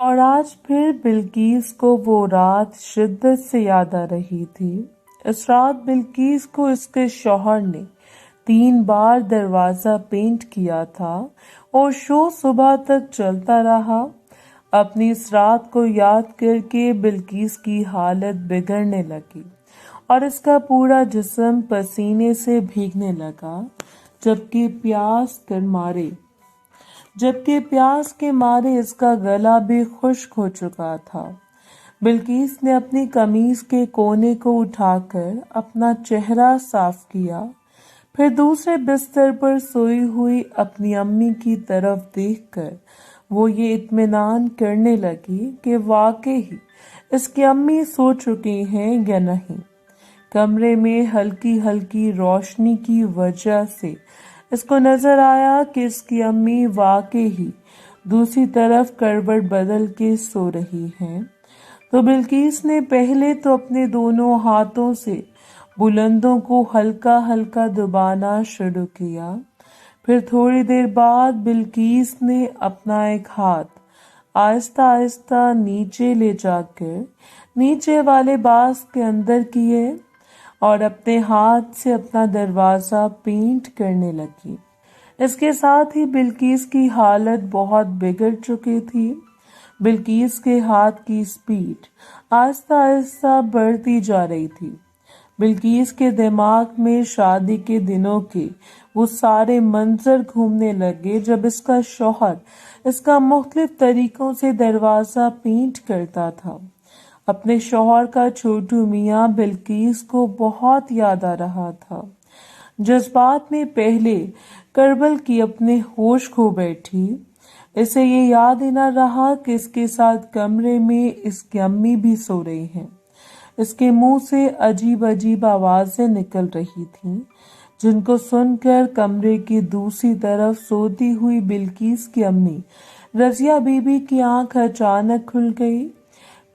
اور آج پھر بلقیس کو وہ رات شدت سے یاد آ رہی تھی۔ اس رات بلقیس کو اس کے شوہر نے 3 بار دروازہ پینٹ کیا تھا اور شو صبح تک چلتا رہا۔ اپنی اس رات کو یاد کر کے بلقیس کی حالت بگڑنے لگی اور اس کا پورا جسم پسینے سے بھیگنے لگا، جبکہ پیاس کے مارے اس کا گلا بھی خشک ہو چکا تھا۔ بلقیس نے اپنی قمیض کے کونے کو اٹھا کر اپنا چہرہ صاف کیا، پھر دوسرے بستر پر سوئی ہوئی اپنی امی کی طرف دیکھ کر وہ یہ اطمینان کرنے لگی کہ واقعی اس کی امی سو چکی ہیں یا نہیں۔ کمرے میں ہلکی ہلکی روشنی کی وجہ سے اس کو نظر آیا کہ اس کی امی واقعی ہی دوسری طرف کروٹ بدل کے سو رہی ہیں۔ تو بلقیس نے پہلے تو اپنے دونوں ہاتھوں سے بلندوں کو ہلکا ہلکا دبانا شروع کیا، پھر تھوڑی دیر بعد بلقیس نے اپنا ایک ہاتھ آہستہ آہستہ نیچے لے جا کر نیچے والے باز کے اندر کیے اور اپنے ہاتھ سے اپنا دروازہ پینٹ کرنے لگی۔ اس کے ساتھ ہی بلقیس کی حالت بہت بگڑ چکی تھی۔ بلقیس کے ہاتھ کی سپیڈ آہستہ آہستہ بڑھتی جا رہی تھی۔ بلقیس کے دماغ میں شادی کے دنوں کے وہ سارے منظر گھومنے لگے جب اس کا شوہر اس کا مختلف طریقوں سے دروازہ پینٹ کرتا تھا۔ اپنے شوہر کا چھوٹو میاں بلقیس کو بہت یاد آ رہا تھا۔ جذبات میں پہلے کربل کی اپنے ہوش کھو بیٹھی۔ اسے یہ یاد ہی نہ رہا کہ اس کے ساتھ کمرے میں اس کی امی بھی سو رہی ہیں۔ اس کے منہ سے عجیب عجیب آوازیں نکل رہی تھیں، جن کو سن کر کمرے کی دوسری طرف سوتی ہوئی بلقیس کی امی رضیہ بی بی کی آنکھ اچانک کھل گئی۔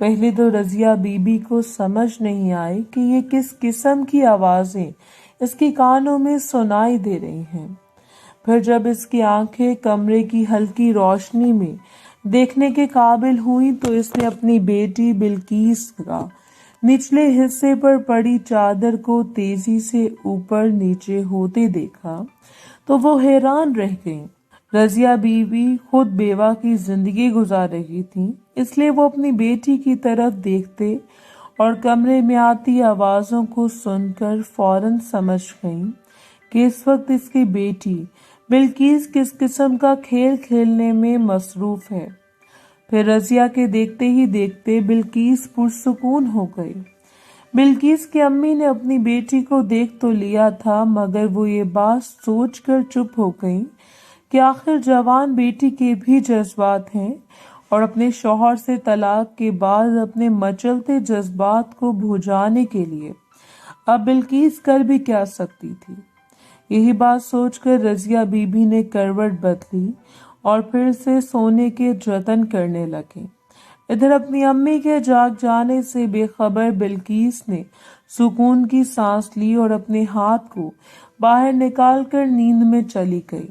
پہلے تو رضیہ بی بی کو سمجھ نہیں آئی کہ یہ کس قسم کی آوازیں اس کی کانوں میں سنائی دے رہی ہیں۔ پھر جب اس کی آنکھیں کمرے کی ہلکی روشنی میں دیکھنے کے قابل ہوئی تو اس نے اپنی بیٹی بلقیس کا نچلے حصے پر پڑی چادر کو تیزی سے اوپر نیچے ہوتے دیکھا تو وہ حیران رہ گئی۔ رضیہ بی بی خود بیوہ کی زندگی گزار رہی تھی، اس لیے وہ اپنی بیٹی کی طرف دیکھتے اور کمرے میں آتی آوازوں کو سن کر فوراً سمجھ گئیں کہ اس وقت اس کی بیٹی بلقیس کس قسم کا کھیل کھیلنے میں مصروف ہے۔ پھر رضیہ کے دیکھتے ہی دیکھتے بلقیس پرسکون ہو گئی۔ بلقیس کی امی نے اپنی بیٹی کو دیکھ تو لیا تھا، مگر وہ یہ بات سوچ کر چپ ہو گئی کہ آخر جوان بیٹی کے بھی جذبات ہیں اور اپنے شوہر سے طلاق کے بعد اپنے مچلتے جذبات کو بجھانے کے لیے اب بلقیس کر بھی کیا سکتی تھی۔ یہی بات سوچ کر رضیہ بی بی نے کروٹ بدلی اور پھر سے سونے کے جتن کرنے لگے۔ ادھر اپنی امی کے جاگ جانے سے بے خبر بلقیس نے سکون کی سانس لی اور اپنے ہاتھ کو باہر نکال کر نیند میں چلی گئی۔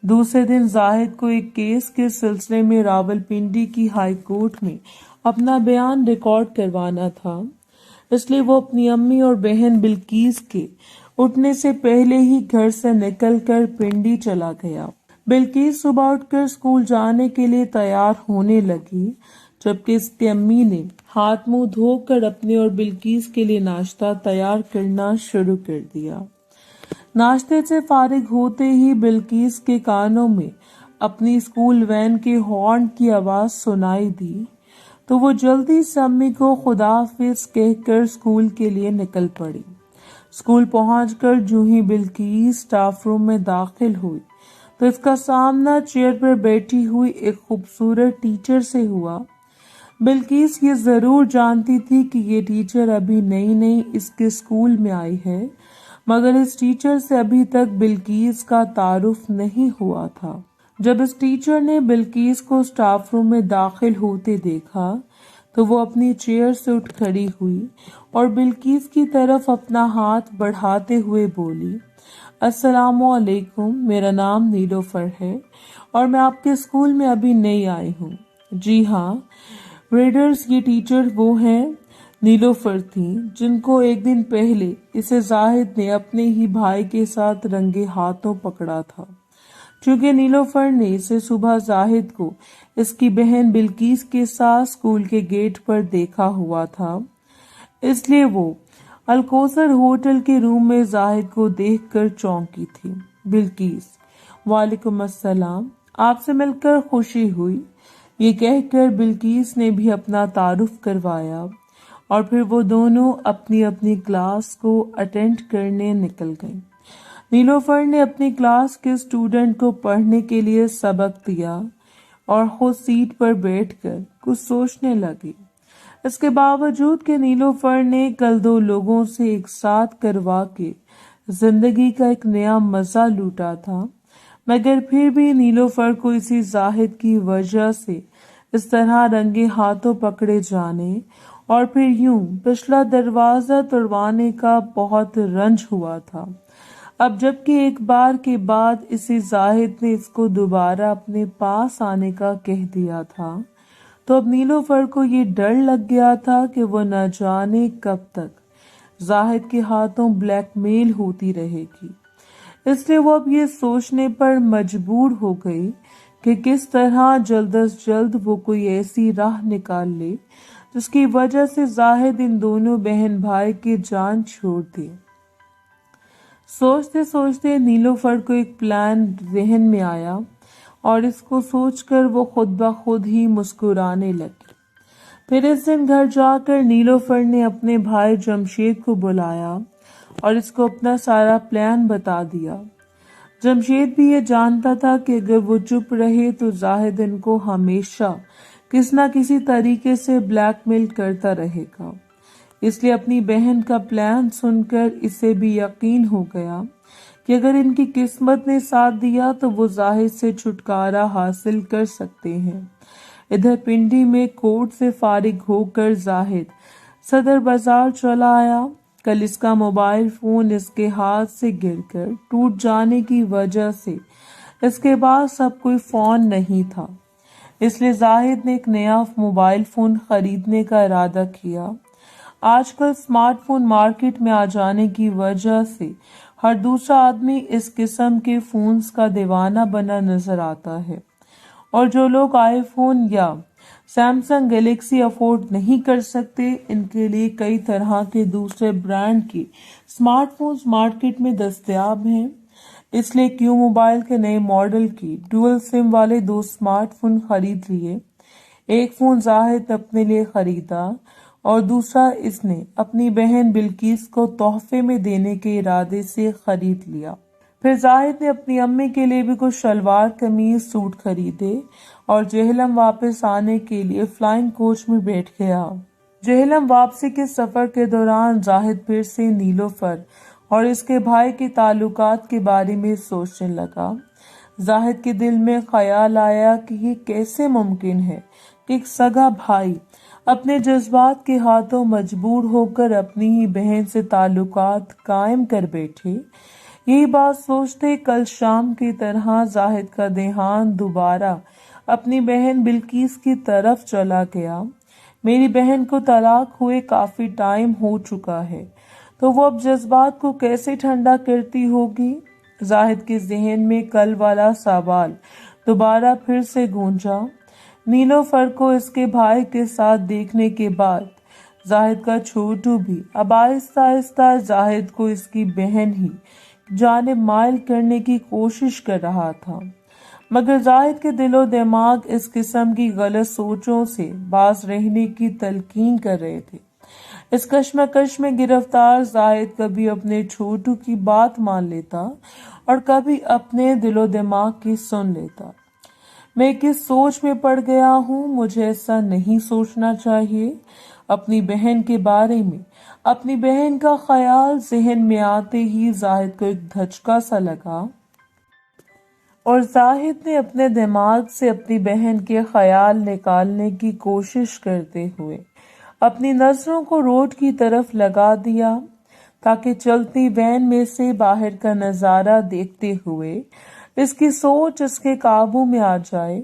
دوسرے دن زاہد کو ایک کیس کے سلسلے میں راولپنڈی کی ہائی کورٹ میں اپنا بیان ریکارڈ کروانا تھا، اس لیے وہ اپنی امی اور بہن بلقیس کے اٹھنے سے پہلے ہی گھر سے نکل کر پنڈی چلا گیا۔ بلقیس صبح اٹھ کر اسکول جانے کے لیے تیار ہونے لگی، جبکہ اس کی امی نے ہاتھ منہ دھو کر اپنے اور بلقیس کے لیے ناشتہ تیار کرنا شروع کر دیا۔ ناشتے سے فارغ ہوتے ہی بلقیس کے کانوں میں اپنی اسکول وین کے ہارن کی آواز سنائی دی تو وہ جلدی سے امی کو خدا حافظ کہہ کر اسکول کے لیے نکل پڑی۔ اسکول پہنچ کر جو ہی بلقیس اسٹاف روم میں داخل ہوئی تو اس کا سامنا چیئر پر بیٹھی ہوئی ایک خوبصورت ٹیچر سے ہوا۔ بلقیس یہ ضرور جانتی تھی کہ یہ ٹیچر ابھی نئی نئی اس کے اسکول میں آئی ہے، مگر اس ٹیچر سے ابھی تک بلقیس کا تعارف نہیں ہوا تھا۔ جب اس ٹیچر نے بلقیس کو اسٹاف روم میں داخل ہوتے دیکھا تو وہ اپنی چیئر سے اٹھ کھڑی ہوئی اور بلقیس کی طرف اپنا ہاتھ بڑھاتے ہوئے بولی، السلام علیکم، میرا نام نیلوفر ہے اور میں آپ کے اسکول میں ابھی نئی آئی ہوں۔ जी हाँ, रीडर्स, ये टीचर वो हैं नीलोफर थी, जिनको एक दिन पहले इसे जाहिद ने अपने ही भाई के साथ रंगे हाथों पकड़ा था। क्योंकि नीलोफर ने इसे सुबह जाहिद को इसकी बहन बिल्किस के साथ स्कूल के गेट पर देखा हुआ था, इसलिए वो अलकोसर होटल के रूम में जाहिद को देखकर चौंकी थी। बिल्किस, वालेकुम अस्सलाम, आपसे मिलकर खुशी हुई, ये कहकर बिल्किस ने भी अपना तारुफ करवाया और फिर वो दोनों अपनी अपनी क्लास को अटेंड करने निकल गईं। नीलोफर ने अपनी क्लास के स्टूडेंट को पढ़ने के लिए सबक दिया और खुद सीट पर बैठकर कुछ सोचने लगी। इसके बावजूद कि नीलोफर ने कल 2 लोगों से एक साथ करवा के जिंदगी का एक नया मजा लूटा था, मगर फिर भी नीलोफर को इसी जाहिद की वजह से इस तरह रंगे हाथों पकड़े जाने और फिर यूं पिछला दरवाजा तोड़वाने का बहुत रंज हुआ था। अब जबकि एक बार के बाद इसी जाहिद ने इसको दोबारा अपने पास आने का कह दिया था, तो अब नीलोफर को ये डर लग गया था कि वो न जाने कब तक जाहिद के हाथों ब्लैकमेल होती रहेगी। इसलिए वो अब ये सोचने पर मजबूर हो गई कि किस तरह जल्द अज जल्द वो कोई ऐसी राह निकाल ले जिसकी वजह से जाहिद इन दोनों बहन भाई की जान छोड़ दे। सोचते सोचते नीलोफर को एक प्लान जहन में आया और इसको सोचकर वो खुद ब खुद ही मुस्कुराने लगी। फिर इस दिन घर जाकर नीलोफर ने अपने भाई जमशेद को बुलाया और इसको अपना सारा प्लान बता दिया। जमशेद भी ये जानता था कि अगर वो चुप रहे तो जाहिद इनको हमेशा किसी न किसी तरीके से ब्लैकमेल करता रहेगा। इसलिए अपनी बहन का प्लान सुनकर इसे भी यकीन हो गया कि अगर इनकी किस्मत ने साथ दिया तो वो जाहिद से छुटकारा हासिल कर सकते हैं। इधर पिंडी में कोर्ट से फारिग होकर जाहिद सदर बाजार चला आया। कल इसका मोबाइल फोन इसके हाथ से गिरकर टूट जाने की वजह से इसके पास अब कोई फोन नहीं था, इसलिए जाहिद ने एक नया मोबाइल फोन खरीदने का इरादा किया। आजकल स्मार्टफोन मार्केट में आ जाने की वजह से हर दूसरा आदमी इस किस्म के फोन्स का दीवाना बना नजर आता है और जो लोग आईफोन या सैमसंग गैलेक्सी अफोर्ड नहीं कर सकते, इनके लिए कई तरह के दूसरे ब्रांड के स्मार्टफोन्स मार्केट में दस्तयाब हैं। इसलिए क्यू मोबाइल के नए मॉडल की डुअल सिम वाले 2 स्मार्टफोन खरीद लिए। एक फोन जाहिद अपने लिए खरीदा और दूसरा इसने अपनी बहन बिल्किस को तोहफे में देने के इरादे से खरीद लिया। फिर जाहिद ने अपनी अम्मी के लिए भी कुछ शलवार कमीज सूट खरीदे और जेहलम वापस आने के लिए फ्लाइंग कोच में बैठ गया। जेहलम वापसी के सफर के दौरान जाहिद फिर से नीलोफर और इसके भाई के ताल्लुकात के बारे में सोचने लगा। जाहिद के दिल में ख्याल आया कि ये कैसे मुमकिन है कि एक सगा भाई अपने जज्बात के हाथों मजबूर होकर अपनी ही बहन से ताल्लुकात कायम कर बैठे। यही बात सोचते कल शाम की तरह जाहिद का ध्यान दोबारा अपनी बहन बिल्किस की तरफ चला गया। मेरी बहन को तलाक हुए काफी टाइम हो चुका है, तो वो अब जज्बात को कैसे ठंडा करती होगी। जाहिद के जहन में कल वाला सवाल दोबारा फिर से गूंजा। नीलोफर को इसके भाई के साथ देखने के बाद जाहिद का छोटू भी अब आहिस्ता आहिस्ता जाहिद को इसकी बहन ही जानिब माइल करने की कोशिश कर रहा था, मगर जाहिद के दिलो दिमाग इस किस्म की गलत सोचों से बाज रहने की तलकीन कर रहे थे। इस कश्मकश में गिरफ्तार जाहिद कभी अपने छोटू की बात मान लेता और कभी अपने दिलो दिमाग की सुन लेता। मैं किस सोच में पड़ गया हूँ, मुझे ऐसा नहीं सोचना चाहिए। अपनी बहन के बारे में अपनी बहन का ख्याल जहन में आते ही जाहिद को एक धचका सा लगा और जाहिद ने अपने दिमाग से अपनी बहन के ख्याल निकालने की कोशिश करते हुए अपनी नजरों को रोड की तरफ लगा दिया ताकि चलती वैन में से बाहर का नजारा देखते हुए इसकी सोच इसके काबू में आ जाए।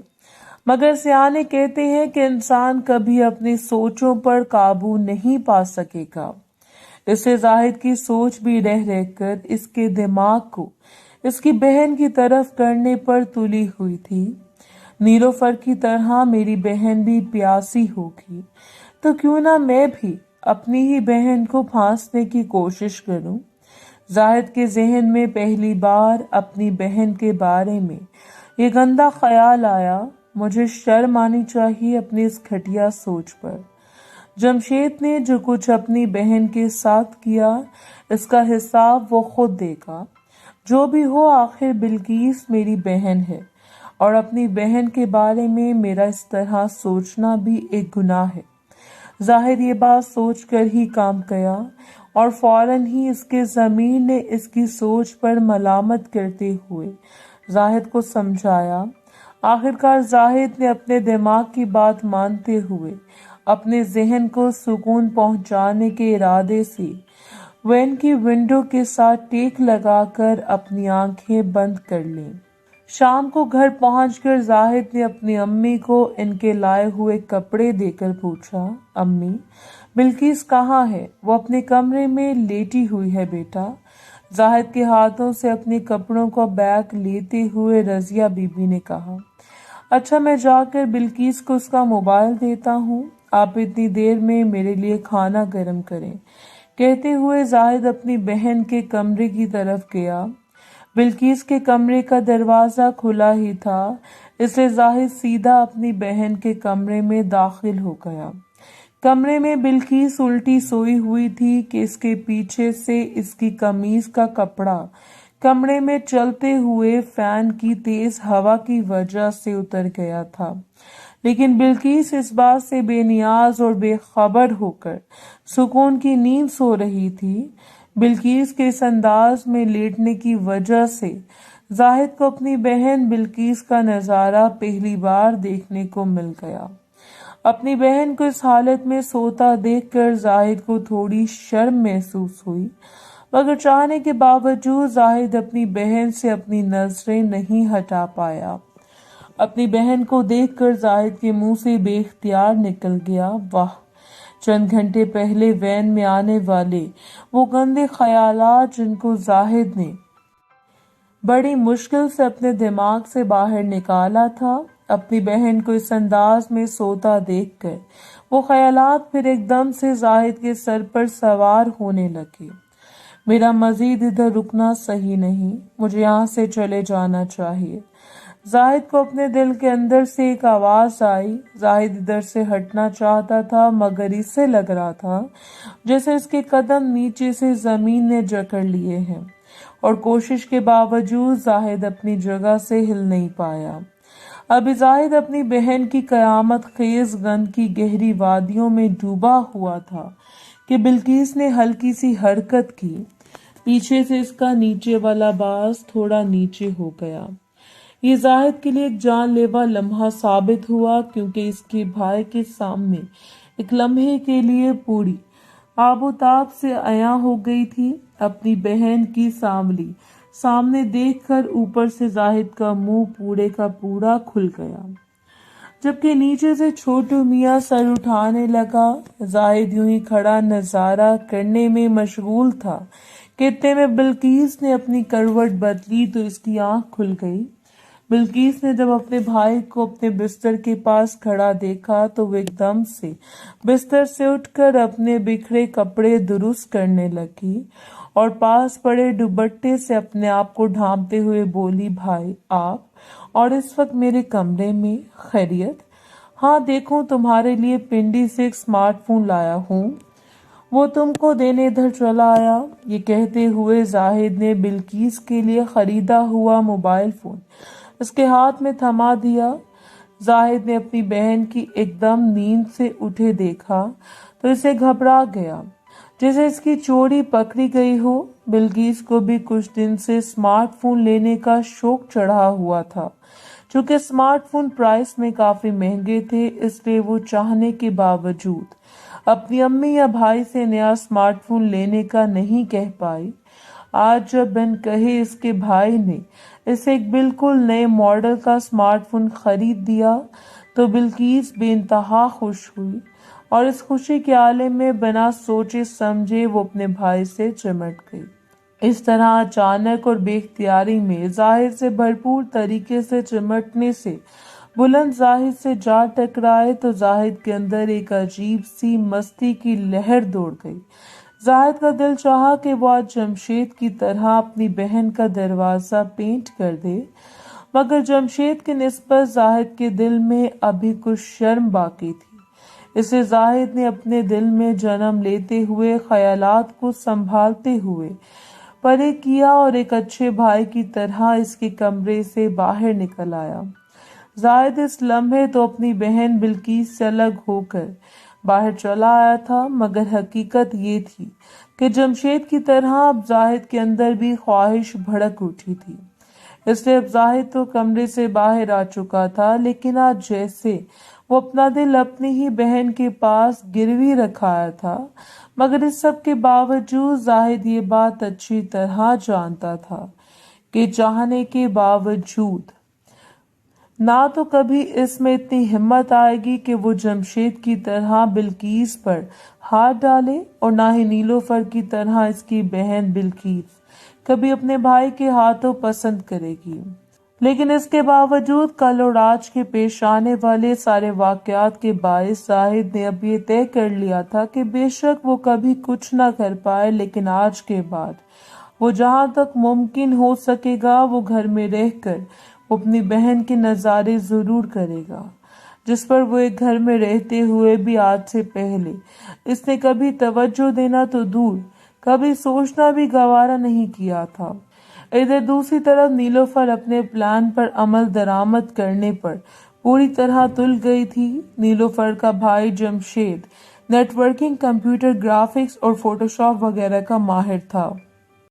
मगर सियाने कहते हैं कि इंसान कभी अपनी सोचों पर काबू नहीं पा सकेगा। इससे जाहिद की सोच भी रह रहकर इसके दिमाग को इसकी बहन की तरफ करने पर तुली हुई थी। नीलोफर की तरह मेरी बहन भी प्यासी होगी, तो क्यों ना मैं भी अपनी ही बहन को फांसने की कोशिश करूं। जाहिद के जहन में पहली बार अपनी बहन के बारे में ये गंदा ख्याल आया। मुझे शर्म आनी चाहिए अपनी इस घटिया सोच पर। जमशेद ने जो कुछ अपनी बहन के साथ किया, इसका हिसाब वो खुद देगा। जो भी हो, आखिर बिल्किस मेरी बहन है और अपनी बहन के बारे में मेरा इस तरह सोचना भी एक गुनाह है। जाहिर ये बात सोचकर ही काम गया और फौरन ही इसके ज़मीर ने इसकी सोच पर मलामत करते हुए जाहिद को समझाया। आखिरकार जाहिद ने अपने दिमाग की बात मानते हुए अपने जहन को सुकून पहुंचाने के इरादे से वैन की विंडो के साथ टेक लगाकर अपनी आंखें बंद कर लीं। शाम को घर पहुंचकर जाहिद ने अपनी अम्मी को इनके लाए हुए कपड़े देकर पूछा, अम्मी, बिल्किस कहाँ है? वो अपने कमरे में लेटी हुई है बेटा। जाहिद के हाथों से अपने कपड़ों का बैग लेते हुए रजिया बीबी ने कहा, अच्छा, मैं जाकर बिल्किस को उसका मोबाइल देता हूँ, आप इतनी देर में मेरे लिए खाना गर्म करें। कहते हुए जाहिद अपनी बहन के कमरे की तरफ गया। बिल्किस के कमरे का दरवाजा खुला ही था, इसलिए जाहिद सीधा अपनी बहन के कमरे में दाखिल हो गया। कमरे में बिल्किस उल्टी सोई हुई थी कि इसके पीछे से इसकी कमीज का कपड़ा कमरे में चलते हुए फैन की तेज हवा की वजह से उतर गया था। लेकिन बिल्किस इस बात से बेनियाज और बेखबर होकर सुकून की नींद सो रही थी। बिल्किस के इस अंदाज में लेटने की वजह से जाहिद को अपनी बहन बिल्किस का नजारा पहली बार देखने को मिल गया। अपनी बहन को इस हालत में सोता देखकर जाहिद को थोड़ी शर्म महसूस हुई, मगर चाहने के बावजूद जाहिद अपनी बहन से अपनी नजरें नहीं हटा पाया। अपनी बहन को देखकर जाहिद के मुंह से बेख्तियार निकल गया, वाह, चंद घंटे पहले वैन में आने वाले वो गंदे ख्यालात जिनको जाहिद ने बड़ी मुश्किल से अपने दिमाग से बाहर निकाला था। अपनी बहन को इस अंदाज में सोता देखकर वो ख्यालात फिर एकदम से जाहिद के सर पर सवार होने लगे। मेरा मजीद इधर रुकना सही नहीं, मुझे यहाँ से चले जाना चाहिए। जाहिद को अपने दिल के अंदर से एक आवाज आई। जाहिद इधर से हटना चाहता था, मगर इससे लग रहा था जैसे इसके कदम नीचे से जमीन ने जकड़ लिए हैं और कोशिश के बावजूद जाहिद अपनी जगह से हिल नहीं पाया। अभी जाहिद अपनी बहन की कयामत खेज गंद की गहरी वादियों में डूबा हुआ था कि बिल्किस ने हल्की सी हरकत की। पीछे से इसका नीचे वाला बाज थोड़ा नीचे हो गया। ये जाहिद के लिए एक जानलेवा लम्हा साबित हुआ, क्योंकि इसके भाई के सामने एक लम्हे के लिए पूरी आबोताब से अया हो गई थी। अपनी बहन की सांवली सामने देखकर ऊपर से जाहिद का मुंह पूरे का पूरा खुल गया, जबकि नीचे से छोटू मियाँ सर उठाने लगा। जाहिद यूं ही खड़ा नजारा करने में मशगूल था कि इतने में बिल्किस ने अपनी करवट बदली तो इसकी आंख खुल गई। बिल्किस ने जब अपने भाई को अपने बिस्तर के पास खड़ा देखा तो वो एकदम से बिस्तर से उठकर अपने बिखरे कपड़े दुरुस्त करने लगी और पास पड़े दुपट्टे से अपने आप को ढांपते हुए बोली, भाई आप और इस वक्त मेरे कमरे में? खैरियत? हाँ, देखो तुम्हारे लिए पिंडी से एक स्मार्टफोन लाया हूँ, वो तुमको देने इधर चला आया। ये कहते हुए जाहिद ने बिल्किस के लिए खरीदा हुआ मोबाइल फोन उसके हाथ में थमा दिया। जाहिद ने अपनी बहन की एकदम नींद से उठे देखा तो इसे घबरा गया, जैसे इसकी चोरी पकड़ी गई हो। बिल्किस को भी कुछ दिन से स्मार्टफोन लेने का शौक चढ़ा हुआ था। चूंकि स्मार्टफोन प्राइस में काफी महंगे थे, इसलिए वो चाहने के बावजूद अपनी अम्मी या भाई से नया स्मार्टफोन लेने का नहीं कह पाई। آج جب بن کہے اس کے بھائی نے اسے ایک بالکل نئے ماڈل کا اسمارٹ فون خرید دیا تو بلقیس بے انتہا خوش ہوئی، اور اس خوشی کے عالم میں بنا سوچے سمجھے وہ اپنے بھائی سے چمٹ گئی۔ اس طرح اچانک اور بے اختیاری میں زاہد سے بھرپور طریقے سے چمٹنے سے بلند زاہد سے جا ٹکرائے تو زاہد کے اندر ایک عجیب سی مستی کی لہر دوڑ گئی۔ زاہد کا دل چاہا کہ وہ آج جمشید کی طرح اپنی بہن کا دروازہ پینٹ کر دے، مگر جمشید کی نسبت زاہد کے دل میں ابھی کچھ شرم باقی تھی، اسے زاہد نے اپنے دل میں جنم لیتے ہوئے خیالات کو سنبھالتے ہوئے پرے کیا اور ایک اچھے بھائی کی طرح اس کے کمرے سے باہر نکل آیا۔ زاہد اس لمحے تو اپنی بہن بلقیس سے الگ ہو کر باہر چلا آیا تھا، مگر حقیقت یہ تھی کہ جمشید کی طرح اب زاہد کے اندر بھی خواہش بھڑک اٹھی تھی، اس لیے اب زاہد تو کمرے سے باہر آ چکا تھا، لیکن آج جیسے وہ اپنا دل اپنی ہی بہن کے پاس گروی رکھایا تھا، مگر اس سب کے باوجود زاہد یہ بات اچھی طرح جانتا تھا کہ چاہنے کے باوجود نہ تو کبھی اس میں اتنی ہمت آئے گی کہ وہ جمشید کی طرح بلقیس پر ہاتھ ڈالے، اور نہ ہی نیلوفر کی طرح اس کی بہن بلقیس کبھی اپنے بھائی کے ہاتھوں پسند کرے گی۔ لیکن اس کے باوجود کل اور آج کے پیش آنے والے سارے واقعات کے باعث زاہد نے اب یہ طے کر لیا تھا کہ بے شک وہ کبھی کچھ نہ کر پائے، لیکن آج کے بعد وہ جہاں تک ممکن ہو سکے گا وہ گھر میں رہ کر وہ اپنی بہن کے نظارے ضرور کرے گا، جس پر وہ ایک گھر میں رہتے ہوئے بھی آج سے پہلے اس نے کبھی توجہ دینا تو دور، کبھی سوچنا بھی گوارا نہیں کیا تھا۔ ادھر دوسری طرف نیلوفر اپنے پلان پر عمل درآمد کرنے پر پوری طرح تل گئی تھی۔ نیلوفر کا بھائی Jamshed networking, computer graphics اور فوٹو شاپ وغیرہ کا ماہر تھا۔